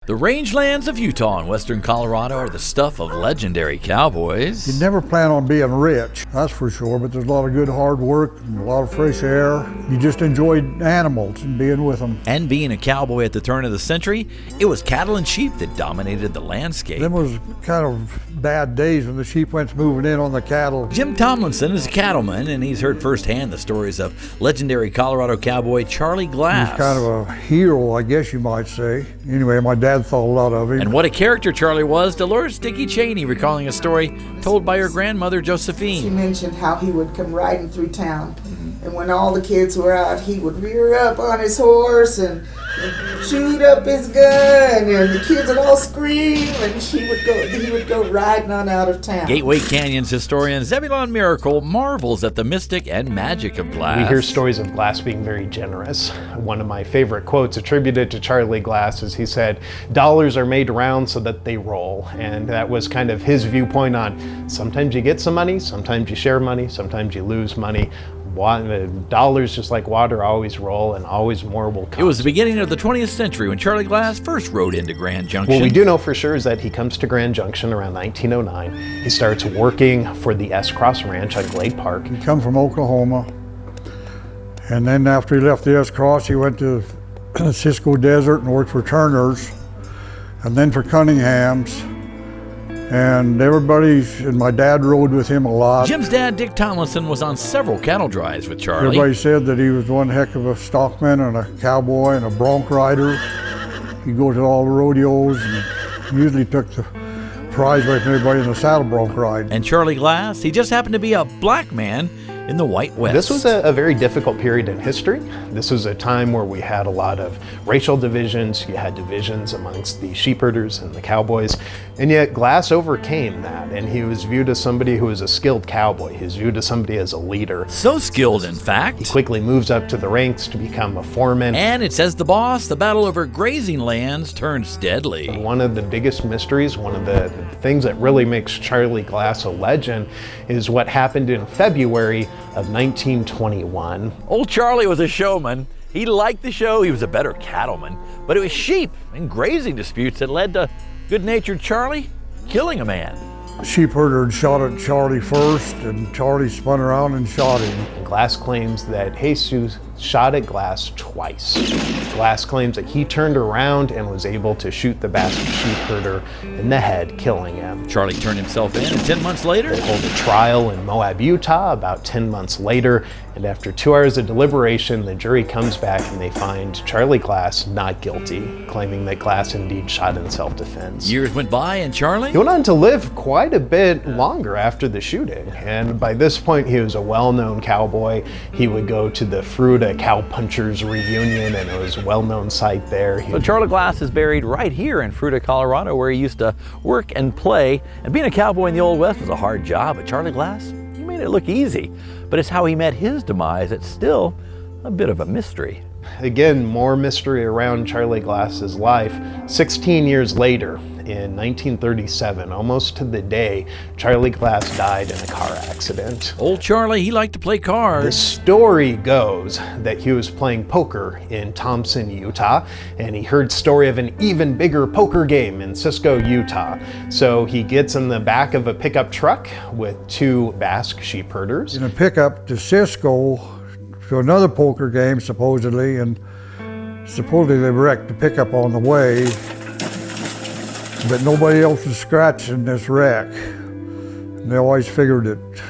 The rangelands of Utah and western Colorado are the stuff of legendary cowboys. You never plan on being rich, that's for sure, but there's a lot of good hard work and a lot of fresh air. You just enjoy animals and being with them. And being a cowboy at the turn of the century, it was cattle and sheep that dominated the landscape. Them was kind of bad days when the sheep went moving in on the cattle. Jim Tomlinson is a cattleman, and he's heard firsthand the stories of legendary Colorado cowboy Charlie Glass. He's kind of a hero, I guess you might say. Anyway, my dad thought a lot of him. And what a character Charlie was, Dolores Dickey Cheney recalling a story told by her grandmother Josephine. She mentioned how he would come riding through town, and when all the kids were out, he would rear up on his horse and shoot up his gun, and the kids would all scream, and he would go riding on out of town. Gateway Canyon's historian Zebulon Miracle marvels at the mystic and magic of Glass. We hear stories of Glass being very generous. One of my favorite quotes attributed to Charlie Glass is he said, "Dollars are made round so that they roll." And that was kind of his viewpoint on sometimes you get some money, sometimes you share money, sometimes you lose money. Dollars, just like water, always roll, and always more will come. It was the beginning of the 20th century when Charlie Glass first rode into Grand Junction. What we do know for sure is that he comes to Grand Junction around 1909. He starts working for the S Cross Ranch on Glade Park. He come from Oklahoma, and then after he left the S Cross, he went to the Cisco Desert and worked for Turner's, and then for Cunningham's. And and my dad rode with him a lot. Jim's dad, Dick Tomlinson, was on several cattle drives with Charlie. Everybody said that he was one heck of a stockman and a cowboy and a bronc rider. He'd go to all the rodeos and usually took the prize away from everybody in the saddle bronc ride. And Charlie Glass, he just happened to be a black man in the White West. This was a very difficult period in history. This was a time where we had a lot of racial divisions. You had divisions amongst the sheepherders and the cowboys, and yet Glass overcame that, and he was viewed as somebody who was a skilled cowboy. He was viewed as somebody as a leader. So skilled, in fact. He quickly moves up to the ranks to become a foreman. And it says the boss, the battle over grazing lands turns deadly. One of the biggest mysteries, one of the things that really makes Charlie Glass a legend is what happened in February of 1921. Old Charlie was a showman. He liked the show. He was a better cattleman. But it was sheep and grazing disputes that led to good-natured Charlie killing a man. The sheepherder had shot at Charlie first, and Charlie spun around and shot him. And Glass claims that Jesus shot at Glass twice. Glass claims that he turned around and was able to shoot the bastard sheepherder in the head, killing him. Charlie turned himself in, and 10 months later, they hold a trial in Moab, Utah, about 10 months later, and after 2 hours of deliberation, the jury comes back and they find Charlie Glass not guilty, claiming that Glass indeed shot in self-defense. Years went by, and Charlie? He went on to live quite a bit longer after the shooting, and by this point he was a well-known cowboy. He would go to the Fruita Cowpunchers reunion, and it was a well-known site there. So Charlie Glass is buried right here in Fruita, Colorado, where he used to work and play. And being a cowboy in the Old West was a hard job, but Charlie Glass, he made it look easy. But it's how he met his demise that's still a bit of a mystery. Again, more mystery around Charlie Glass's life. 16 years later, in 1937, almost to the day, Charlie Glass died in a car accident. Old Charlie, he liked to play cards. The story goes that he was playing poker in Thompson, Utah, and he heard story of an even bigger poker game in Cisco, Utah. So he gets in the back of a pickup truck with 2 Basque sheepherders. In a pickup to Cisco to another poker game, supposedly, and supposedly they wrecked the pickup on the way, but nobody else was scratched in this wreck. And they always figured that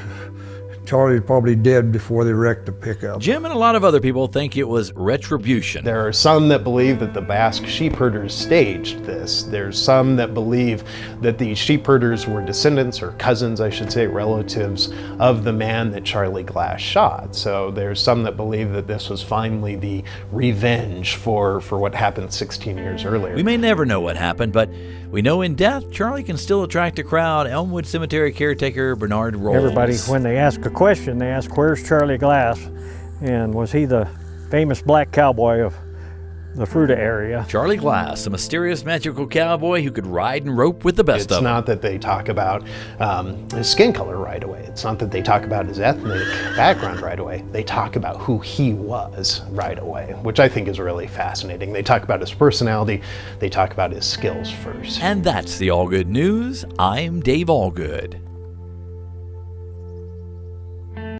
Charlie was probably dead before they wrecked the pickup. Jim and a lot of other people think it was retribution. There are some that believe that the Basque sheepherders staged this. There's some that believe that the sheepherders were descendants, or cousins, I should say, relatives of the man that Charlie Glass shot. So there's some that believe that this was finally the revenge for what happened 16 years earlier. We may never know what happened, but we know in death, Charlie can still attract a crowd. Elmwood Cemetery caretaker Bernard Rolls. Everybody, when they ask a question, they ask, where's Charlie Glass? And was he the famous black cowboy of the Fruita area. Charlie Glass, a mysterious magical cowboy who could ride and rope with the best of It's them. not that they talk about his skin color right away. It's not that they talk about his ethnic background right away. They talk about who he was right away, which I think is really fascinating. They talk about his personality. They talk about his skills first. And that's the All Good News. I'm Dave Allgood.